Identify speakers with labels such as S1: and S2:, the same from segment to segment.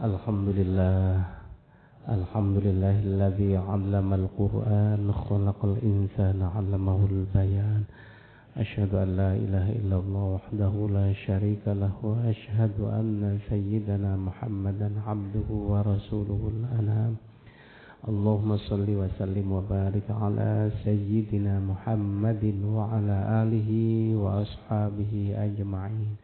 S1: Alhamdulillah. Alhamdulillahilladzi 'allamal Qur'an khalaqal insana 'allamahul bayan. Asyhadu an la ilaha illallah wahdahu la syarika lahu wa asyhadu anna sayyidana Muhammadan 'abduhu wa rasuluhul anam. Allahumma salli wa sallim wa barik ala sayyidina Muhammadin wa ala alihi wa ashabihi ajma'in.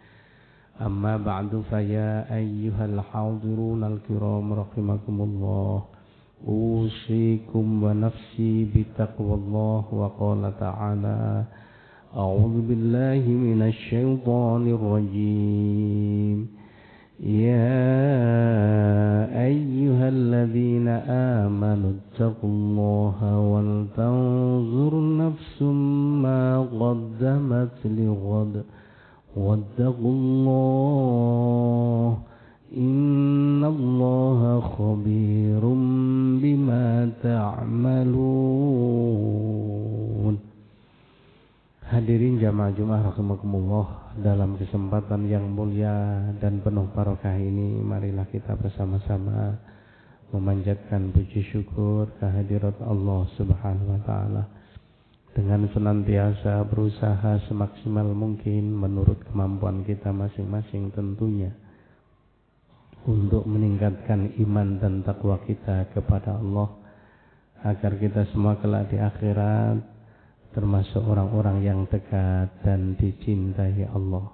S1: Amma ba'du faya ayyuhal hadirunal kiram rahimakumullah. Usikum wa nafsi bitaqwallah wa qala ta'ala a'udzu billahi minasy syaithanir rajim. Ya ayyuhalladzina amanu taqullaha wal tanzur nafsum ma qaddamat lighad. Wattaqullah innallaha khabirum bima ta'malun. Hadirin jamaah Jumat rahimakumullah, dalam kesempatan yang mulia dan penuh barokah ini, marilah kita bersama-sama memanjatkan puji syukur kehadirat Allah Subhanahu wa taala dengan senantiasa berusaha semaksimal mungkin menurut kemampuan kita masing-masing tentunya untuk meningkatkan iman dan takwa kita kepada Allah, agar kita semua kelak di akhirat termasuk orang-orang yang dekat dan dicintai Allah,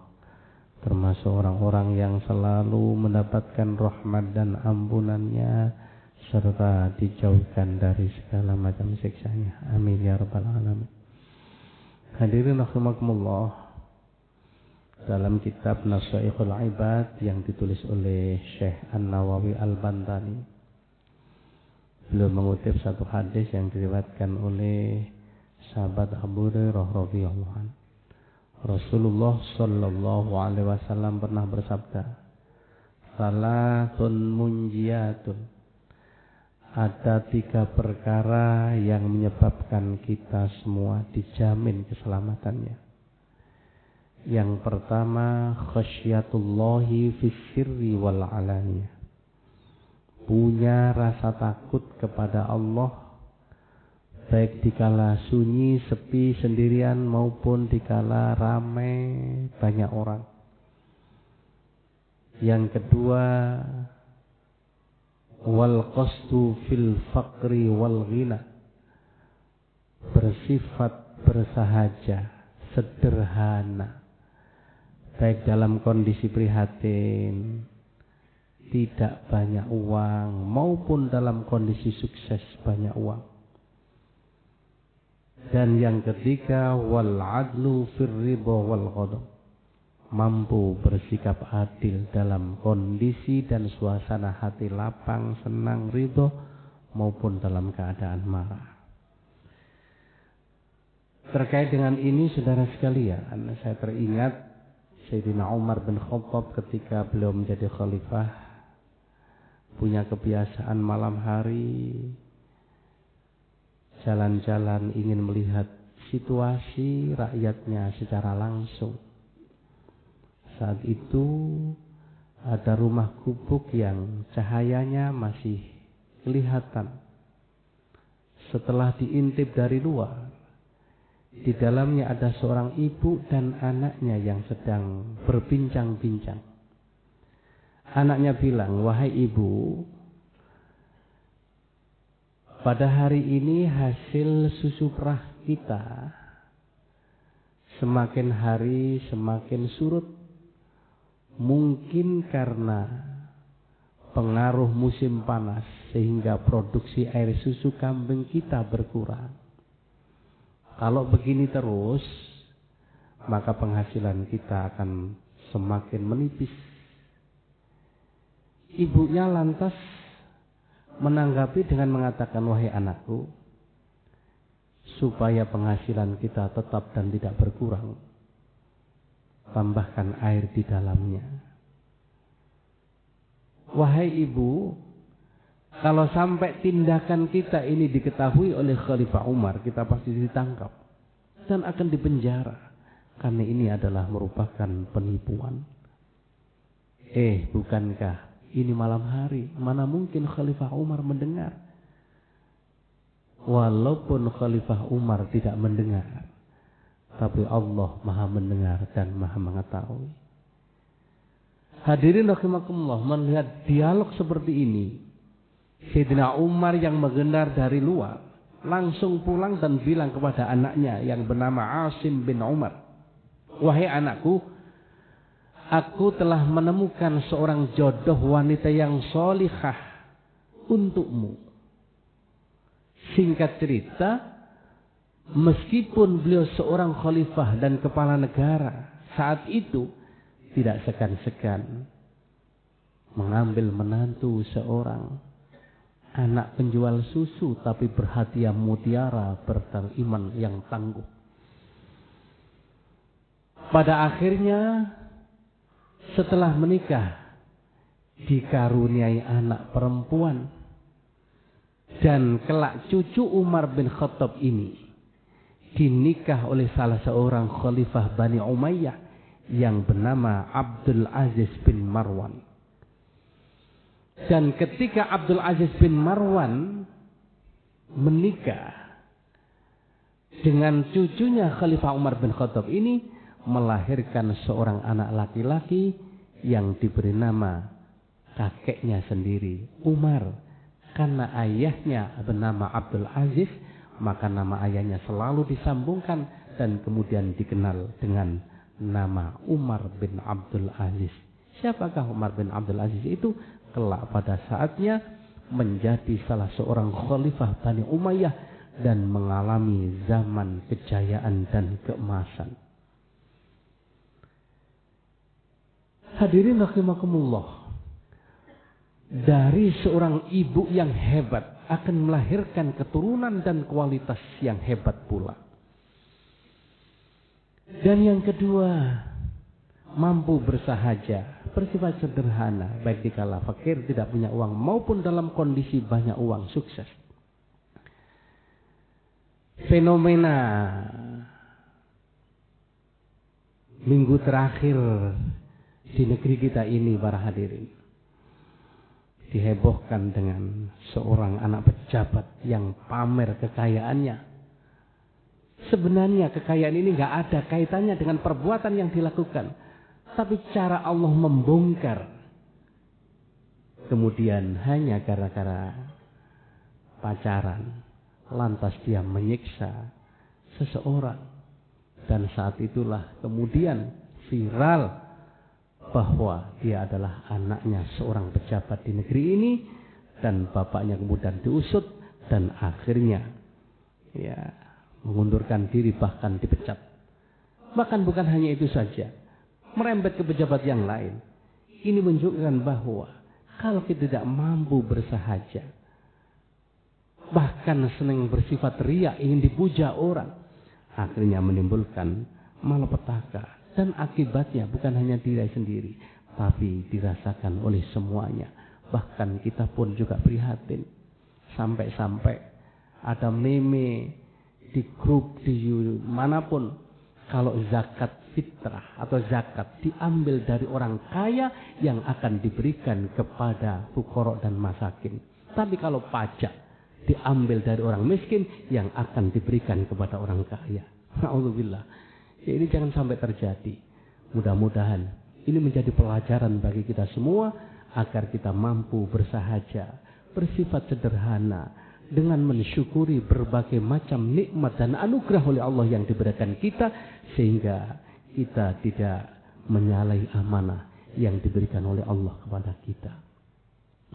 S1: termasuk orang-orang yang selalu mendapatkan rahmat dan ampunannya serta dijauhkan dari segala macam siksanya. Amin ya rabbal alamin. Hadirin rahimakumullah, dalam kitab Nasaikhul Ibad yang ditulis oleh Syekh An-Nawawi Al-Bantani, beliau mengutip satu hadis yang diriwayatkan oleh sahabat Abu Hurairah radhiyallahu anhu. Rasulullah sallallahu alaihi wasallam pernah bersabda, "Salatun munjiyatun." Ada 3 perkara yang menyebabkan kita semua dijamin keselamatannya. Yang pertama, khasyatullahi fis sirri wal alaniyah. Punya rasa takut kepada Allah, baik dikala sunyi, sepi, sendirian maupun dikala ramai banyak orang. Yang kedua, wal qasdu fil faqri wal ghina. Bersifat bersahaja, sederhana, baik dalam kondisi prihatin, tidak banyak uang, maupun dalam kondisi sukses banyak uang. Dan yang ketiga, wal adlu fir ridha wal ghadab. Mampu bersikap adil dalam kondisi dan suasana hati lapang, senang, ridho, maupun dalam keadaan marah. Terkait dengan ini, saudara sekalian, saya teringat Sayyidina Umar bin Khattab ketika beliau menjadi khalifah, punya kebiasaan malam hari jalan-jalan ingin melihat situasi rakyatnya secara langsung. Saat itu ada rumah gubuk yang cahayanya masih kelihatan. Setelah diintip dari luar, di dalamnya ada seorang ibu dan anaknya yang sedang berbincang-bincang. Anaknya bilang, "Wahai ibu, pada hari ini hasil susu perah kita semakin hari semakin surut. Mungkin karena pengaruh musim panas sehingga produksi air susu kambing kita berkurang. Kalau begini terus, maka penghasilan kita akan semakin menipis." Ibunya lantas menanggapi dengan mengatakan, "Wahai anakku, supaya penghasilan kita tetap dan tidak berkurang, tambahkan air di dalamnya." Wahai ibu, kalau sampai tindakan kita ini diketahui oleh Khalifah Umar, kita pasti ditangkap dan akan dipenjara, karena ini adalah merupakan penipuan. Bukankah Ini malam hari, mana mungkin Khalifah Umar mendengar? Walaupun Khalifah Umar tidak mendengar, tapi Allah Maha mendengar dan Maha mengetahui. Hadirin rahimakumullah, melihat dialog seperti ini, Sayyidina Umar yang mendengar dari luar langsung pulang dan bilang kepada anaknya yang bernama Asim bin Umar, "Wahai anakku, aku telah menemukan seorang jodoh wanita yang solihah untukmu." Singkat cerita, meskipun beliau seorang khalifah dan kepala negara, saat itu tidak segan-segan mengambil menantu seorang anak penjual susu tapi berhadiah mutiara beriman yang tangguh. Pada akhirnya setelah menikah dikaruniai anak perempuan, dan kelak cucu Umar bin Khattab ini dinikah oleh salah seorang khalifah Bani Umayyah yang bernama Abdul Aziz bin Marwan. Dan ketika Abdul Aziz bin Marwan menikah dengan cucunya Khalifah Umar bin Khattab ini, melahirkan seorang anak laki-laki yang diberi nama kakeknya sendiri, Umar. Karena ayahnya bernama Abdul Aziz, maka nama ayahnya selalu disambungkan dan kemudian dikenal dengan nama Umar bin Abdul Aziz. Siapakah Umar bin Abdul Aziz itu? Kelak pada saatnya menjadi salah seorang khalifah Bani Umayyah dan mengalami zaman kejayaan dan keemasan. Hadirin rahimakumullah, dari seorang ibu yang hebat akan melahirkan keturunan dan kualitas yang hebat pula. Dan yang kedua, mampu bersahaja, bersifat sederhana, baik dikala fakir tidak punya uang maupun dalam kondisi banyak uang, sukses. Fenomena minggu terakhir di negeri kita ini, para hadirin, dihebohkan dengan seorang anak pejabat yang pamer kekayaannya. Sebenarnya kekayaan ini nggak ada kaitannya dengan perbuatan yang dilakukan, tapi cara Allah membongkar. Kemudian hanya gara-gara pacaran, lantas dia menyiksa seseorang. Dan saat itulah kemudian viral bahwa dia adalah anaknya seorang pejabat di negeri ini, dan bapaknya kemudian diusut dan akhirnya mengundurkan diri, bahkan dipecat. Bahkan bukan hanya itu saja, merembet ke pejabat yang lain. Ini menunjukkan bahwa kalau kita tidak mampu bersahaja, bahkan senang bersifat riya, ingin dipuja orang, akhirnya menimbulkan malapetaka. Dan akibatnya bukan hanya diri sendiri, tapi dirasakan oleh semuanya. Bahkan kita pun juga prihatin. Sampai-sampai ada meme di grup, di manapun, kalau zakat fitrah atau zakat diambil dari orang kaya yang akan diberikan kepada fuqara dan masakin. Tapi kalau pajak diambil dari orang miskin yang akan diberikan kepada orang kaya. Na'udzubillah. Ya, ini jangan sampai terjadi. Mudah-mudahan ini menjadi pelajaran bagi kita semua agar kita mampu bersahaja, bersifat sederhana, dengan mensyukuri berbagai macam nikmat dan anugerah oleh Allah yang diberikan kita, sehingga kita tidak menyalahi amanah yang diberikan oleh Allah kepada kita.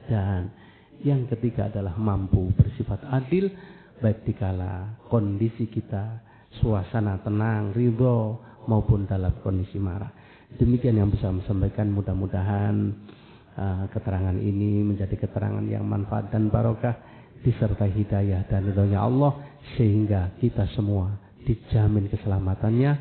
S1: Dan yang ketiga adalah mampu bersifat adil, baik dikala kondisi kita suasana tenang, ridho, maupun dalam kondisi marah. Demikian yang bisa saya sampaikan. Mudah-mudahan keterangan ini menjadi keterangan yang manfaat dan barokah, disertai hidayah dan ridhonya Allah, sehingga kita semua dijamin keselamatannya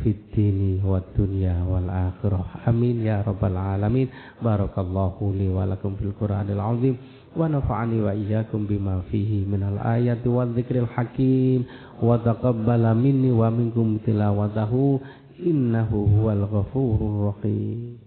S1: fid dini wad dunya wal akhirah. Amin ya rabbal alamin. Barakallahu li wa lakum fil Qur'anil azim wa nafa'ani wa iyyakum bima fihi minal ayati wadh dzikril hakim wa taqabbala minni wa minkum tilawatahu innahu huwal ghafurur rahim.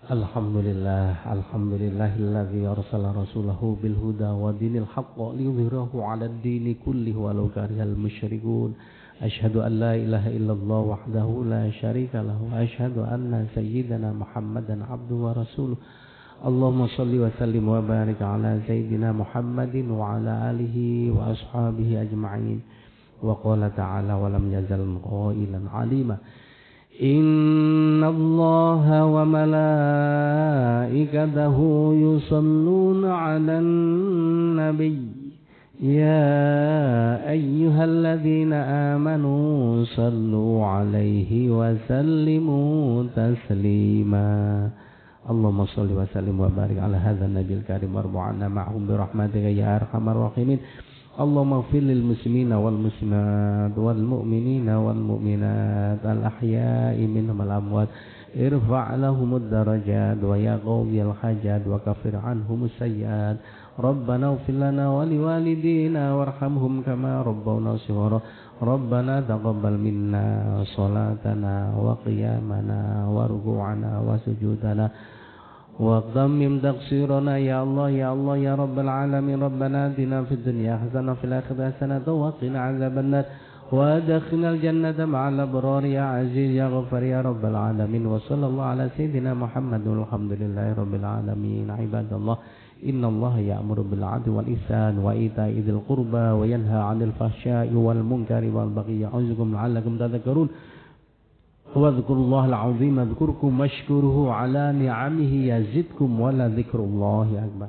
S1: Alhamdulillahilladzi arsala rasulahu bil huda wa dinil haqq liyudhhirahu 'alad dini kullihi walau karihal musyrikun. Asyhadu an la ilaha illallah wahdahu la syarika lahu wa asyhadu anna sayyidana Muhammadan abduhu wa rasuluh. Allahumma shalli wa sallim wa barik ala sayyidina Muhammadin wa ala alihi wa ashabihi ajma'in. Wa qala ta'ala wa lam yazal qailan 'alima. Inna allaha wa malaikatahu yusalluna 'alan nabiy ya ayyuhalladzina amanu sallu 'alaihi wa sallimu taslima. Allahumma shalli wa sallim wa barik ala hadzal nabiyil karim warbu'anna ma'hum bi rahmatika ya arhamar rahimin. Allahumma ighfir lil muslimina wal muslimat wal mu'minina wal mu'minat al ahya'i minhum wal amwat irfa' lahumud darajat wa ya qawiyal hajat wa kafir anhum sayyi'at. Rabbana ighfir lana wa liwalidina warhamhum kama rabbawna shighara. Rabbana taqabbal minna salatana wa qiyamana wa ruku'ana wa sujudana wa dhammim taqsirana ya Allah ya Allah ya Rabbal alamin. Rabbana atina fid dunya hasanah wa fil akhirati hasanah wa qina adzabannar wa adkhilnal jannata ma'al abrar ya aziz ya ghafar ya Rabbal alamin. Wa sallallahu ala sayyidina Muhammad walhamdulillahi rabbil alamin. Ibadallah innallaha ya'muru bil 'adli wal ihsan wa ita'i dzil qurba wa yanha 'anil fahsya'i wal munkari wal baghi ya'idzukum la'allakum tadhakkarun. Wadhkurullahal 'azim adhkurkum washkuruhu 'ala ni'amihi yazidkum wa la dzikrullahi akbar.